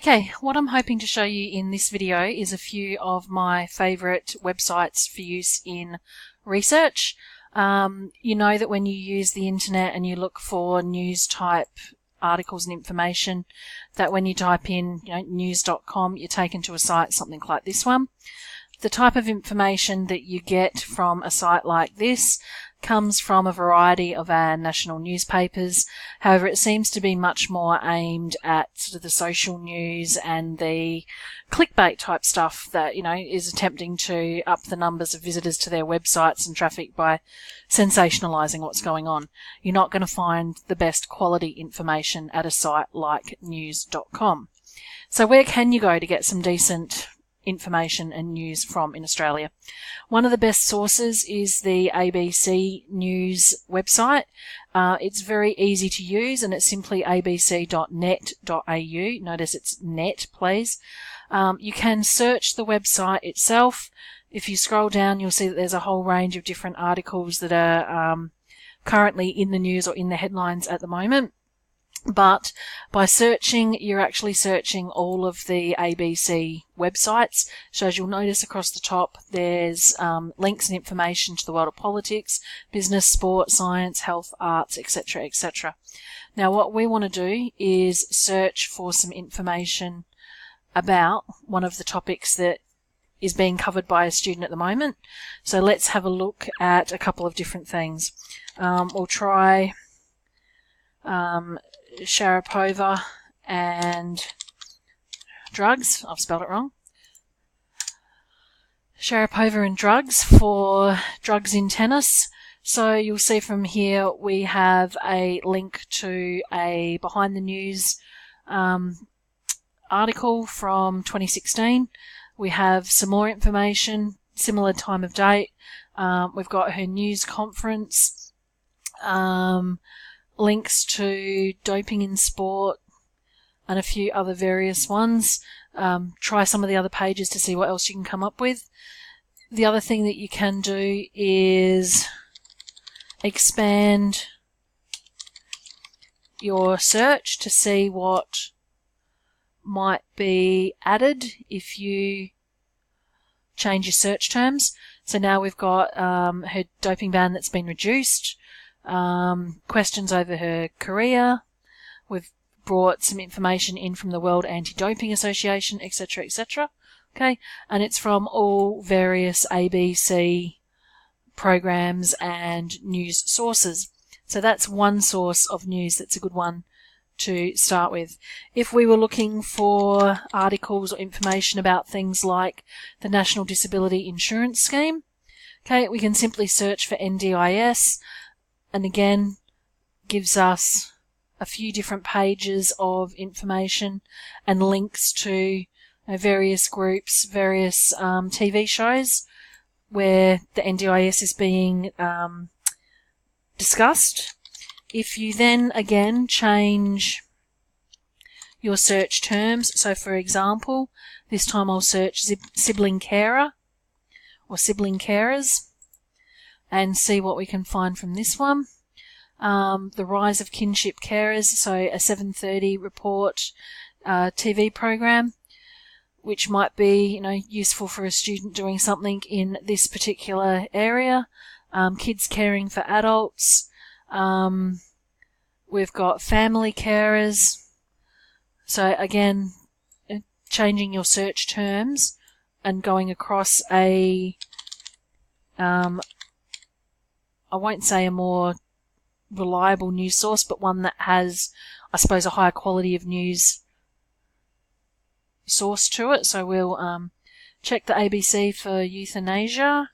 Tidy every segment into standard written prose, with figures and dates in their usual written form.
Okay, what I'm hoping to show you in this video is a few of my favourite websites for use in research. You know that when you use the internet and you look for news type articles and information, that when you type in news.com, you're taken to a site something like this one. The type of information that you get from a site like this comes from a variety of our national newspapers. However, it seems to be much more aimed at sort of the social news and the clickbait type stuff that, is attempting to up the numbers of visitors to their websites and traffic by sensationalizing what's going on. You're not going to find the best quality information at a site like news.com. So where can you go to get some decent information and news from in Australia? One of the best sources is the ABC News website. It's very easy to use and it's simply abc.net.au. Notice it's net, please. You can search the website itself. If you scroll down, you'll see that there's a whole range of different articles that are currently in the news or in the headlines at the moment. But by searching, you're actually searching all of the ABC websites. So as you'll notice across the top, there's links and information to the world of politics, business, sport, science, health, arts, etc., etc. Now what we want to do is search for some information about one of the topics that is being covered by a student at the moment. So let's have a look at a couple of different things. We'll try Sharapova and drugs. I've spelled it wrong. Sharapova and drugs for drugs in tennis. So you'll see from here we have a link to a behind the news article from 2016. We have some more information, similar time of date. We've got her news conference. Links to doping in sport and a few other various ones. Try some of the other pages to see what else you can come up with. The other thing that you can do is expand your search to see what might be added if you change your search terms. So now we've got her doping ban that's been reduced. Questions over her career. We've brought some information in from the World Anti-Doping Association, etc., etc. Okay, and it's from all various ABC programs and news sources. So that's one source of news that's a good one to start with. If we were looking for articles or information about things like the National Disability Insurance Scheme, okay, we can simply search for NDIS. And again, gives us a few different pages of information and links to various groups, various TV shows where the NDIS is being discussed. If you then again change your search terms, so for example, this time I'll search sibling carer or sibling carers, and see what we can find from this one. The rise of kinship carers, so a 7:30 report TV program, which might be useful for a student doing something in this particular area. Kids caring for adults. We've got family carers. So again, changing your search terms and going across a I won't say a more reliable news source, but one that has, I suppose, a higher quality of news source to it. So we'll check the ABC for euthanasia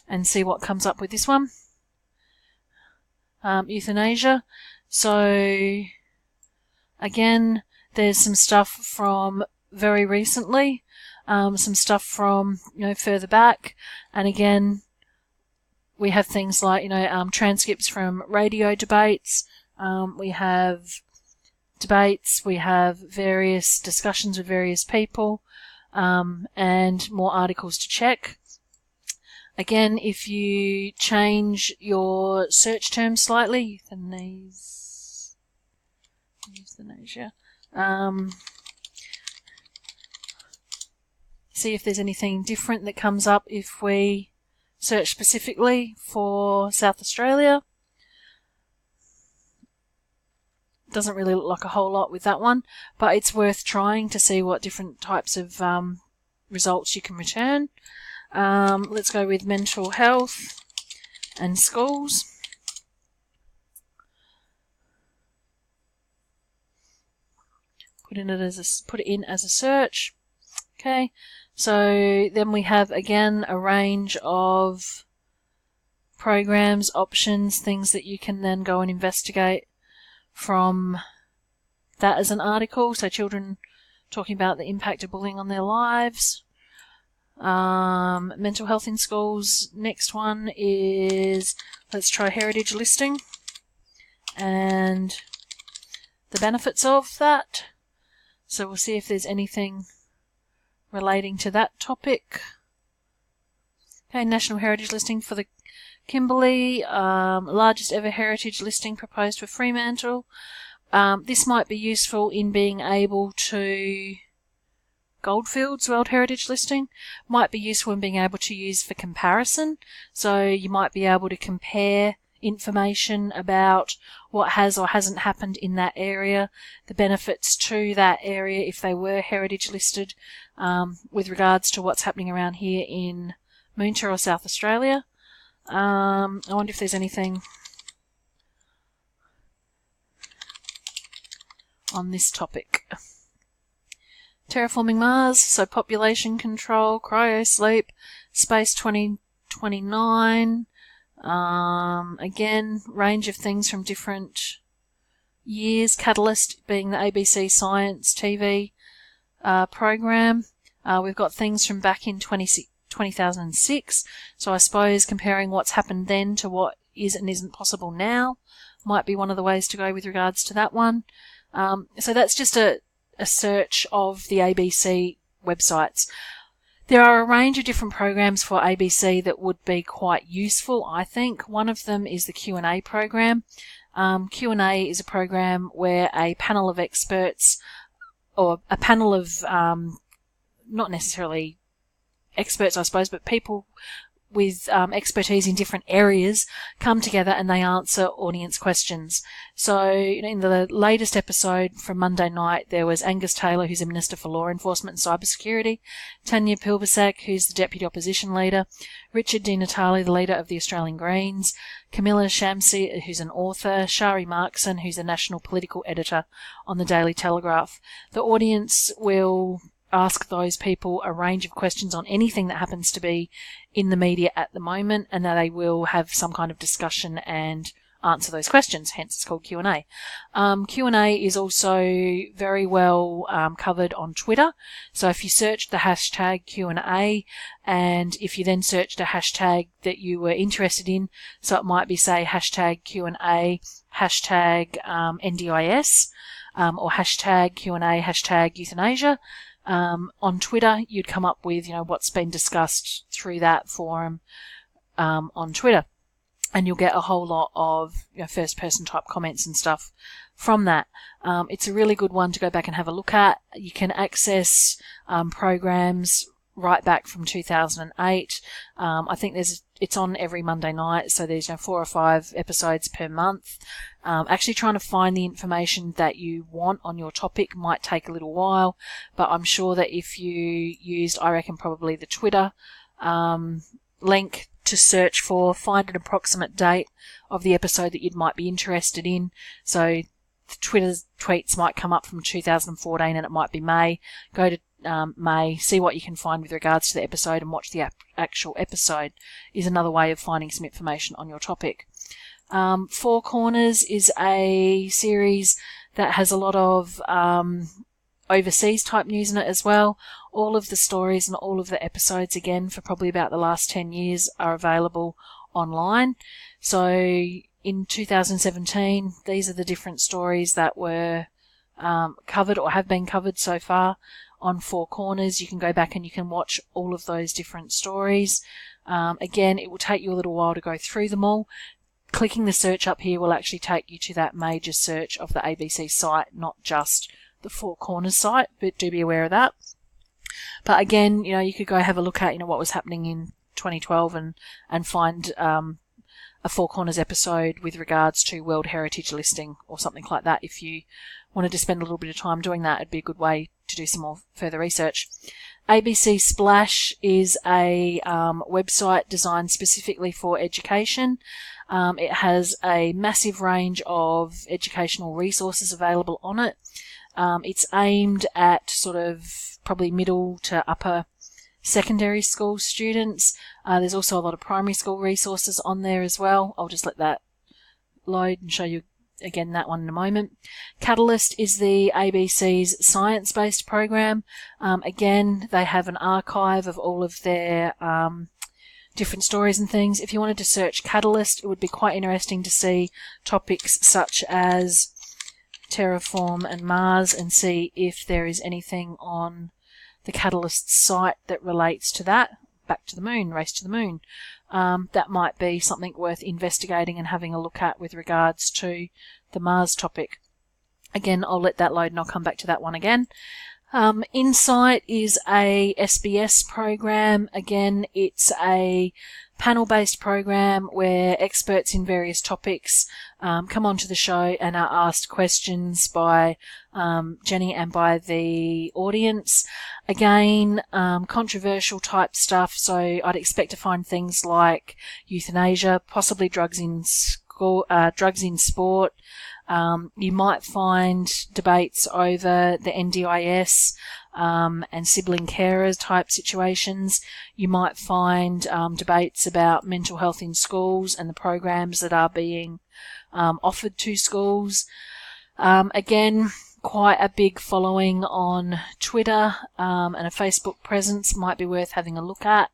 and see what comes up with this one. Euthanasia. So again, there's some stuff from very recently, some stuff from further back, and again, we have things like, transcripts from radio debates. We have debates. We have various discussions with various people, and more articles to check. Again, if you change your search term slightly, Euthanasia. See if there's anything different that comes up if we search specifically for South Australia. Doesn't really look like a whole lot with that one, but it's worth trying to see what different types of results you can return. Let's go with mental health and schools. Put it in as a search. Okay, so then we have again a range of programs, options, things that you can then go and investigate from that as an article. So children talking about the impact of bullying on their lives. Mental health in schools. Next one is, let's try heritage listing and the benefits of that. So we'll see if there's anything relating to that topic. Okay, National Heritage Listing for the Kimberley, largest ever heritage listing proposed for Fremantle. This might be useful in being able to Goldfields World Heritage Listing might be useful in being able to use for comparison. So you might be able to compare information about what has or hasn't happened in that area, the benefits to that area if they were heritage listed, with regards to what's happening around here in Moonta or South Australia. I wonder if there's anything on this topic. Terraforming Mars, so population control, cryosleep, Space 2029, again, range of things from different years, Catalyst being the ABC Science TV program. We've got things from back in 2006, so I suppose comparing what's happened then to what is and isn't possible now might be one of the ways to go with regards to that one. So that's just a search of the ABC websites. There are a range of different programs for ABC that would be quite useful, I think. One of them is the Q&A program. Q&A is a program where a panel of experts, or a panel of, not necessarily experts, I suppose, but people with expertise in different areas come together and they answer audience questions. So in the latest episode from Monday night, there was Angus Taylor, who's a Minister for Law Enforcement and Cybersecurity, Tanya Pilbasek, who's the Deputy Opposition Leader, Richard Di Natale, the Leader of the Australian Greens, Camilla Shamsi, who's an author, Shari Markson, who's a National Political Editor on the Daily Telegraph. The audience will ask those people a range of questions on anything that happens to be in the media at the moment, and that they will have some kind of discussion and answer those questions, hence it's called Q&A. Q&A is also very well covered on Twitter, so if you search the hashtag Q&A, and if you then searched a hashtag that you were interested in, so it might be, say, hashtag Q&A, hashtag NDIS, or hashtag Q&A, hashtag euthanasia, on Twitter, you'd come up with, what's been discussed through that forum on Twitter. And you'll get a whole lot of first-person type comments and stuff from that. It's a really good one to go back and have a look at. You can access programs right back from 2008. I think it's on every Monday night, so there's 4 or 5 episodes per month. Actually trying to find the information that you want on your topic might take a little while, but I'm sure that if you used, I reckon, probably the Twitter link to search for, find an approximate date of the episode that you might be interested in. So Twitter's tweets might come up from 2014 and it might be May. Go to May, see what you can find with regards to the episode and watch the actual episode is another way of finding some information on your topic. Four Corners is a series that has a lot of overseas type news in it as well. All of the stories and all of the episodes, again, for probably about the last 10 years, are available online. So in 2017, these are the different stories that were covered or have been covered so far on Four Corners. You can go back and you can watch all of those different stories. Again, it will take you a little while to go through them all. clicking the search up here will actually take you to that major search of the ABC site, not just the Four Corners site, but do be aware of that. But again, you could go have a look at, what was happening in 2012 and find a Four Corners episode with regards to World Heritage listing or something like that. If you wanted to spend a little bit of time doing that, it'd be a good way to do some more further research. ABC Splash is a website designed specifically for education. It has a massive range of educational resources available on it. It's aimed at sort of probably middle to upper secondary school students. There's also a lot of primary school resources on there as well. I'll just let that load and show you again that one in a moment. Catalyst is the ABC's science-based program. Again, they have an archive of all of their different stories and things. If you wanted to search Catalyst, it would be quite interesting to see topics such as Terraform and Mars and see if there is anything on the Catalyst site that relates to that. Back to the moon, race to the moon. That might be something worth investigating and having a look at with regards to the Mars topic. Again, I'll let that load and I'll come back to that one again. Insight is a SBS program. Again, it's a panel-based program where experts in various topics come onto the show and are asked questions by Jenny and by the audience. Again, controversial type stuff, so I'd expect to find things like euthanasia, possibly drugs in sport. You might find debates over the NDIS and sibling carers type situations. You might find debates about mental health in schools and the programs that are being offered to schools. Again, quite a big following on Twitter and a Facebook presence might be worth having a look at.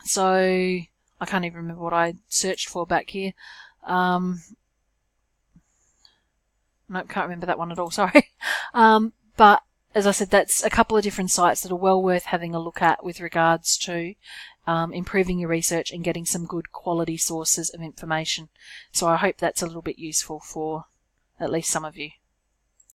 So I can't even remember what I searched for back here. Nope, can't remember that one at all, sorry. But as I said, that's a couple of different sites that are well worth having a look at with regards to improving your research and getting some good quality sources of information. So I hope that's a little bit useful for at least some of you.